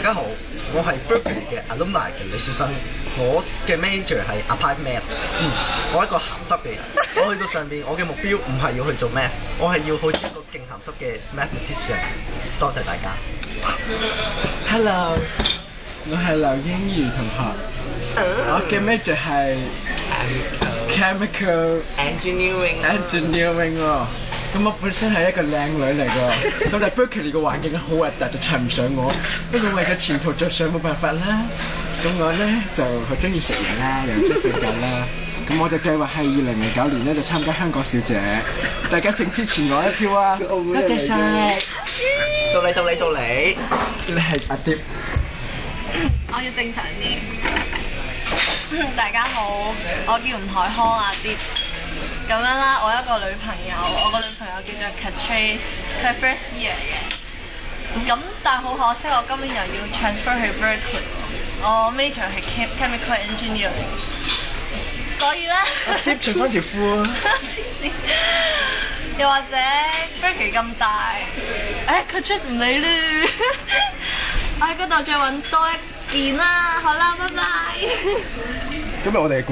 家好，我係 Berkeley 嘅 alumni 嘅李小生，我嘅 major 係 applied math。我係一個鹹濕嘅人，我去到上邊，我嘅目標唔係要去做 math，我係要好似一個勁鹹濕嘅 mathematician。多謝大家。Hello，我係劉英如同學，我嘅 major 係 chemical engineering 喎。咁我本身係一個靚女嚟㗎，咁但係 Berkeley 個環境好核突，就襯唔上我。不過為咗前途着想，冇辦法啦。咁我咧就好中意食嘢啦，又中意瞓覺啦。咁我就計劃喺2009年咧就參加香港小姐，大家請支持我一票啊！多謝晒。到你，你係阿碟。我要正常啲。大家好，我叫吳海康阿碟。咁樣啦，我一個女朋友，我個女朋友叫做 Catrice， 佢係 first year 嘅。咁但係好可惜，我今年又要 transfer 去 Berkeley， 我 major 係 chemical engineering， 所以咧，碟着翻條褲啊！又或者 Berkeley 咁大，Catrice 唔理啦，我喺嗰度再揾多一件啦。好啦，拜拜。今日我哋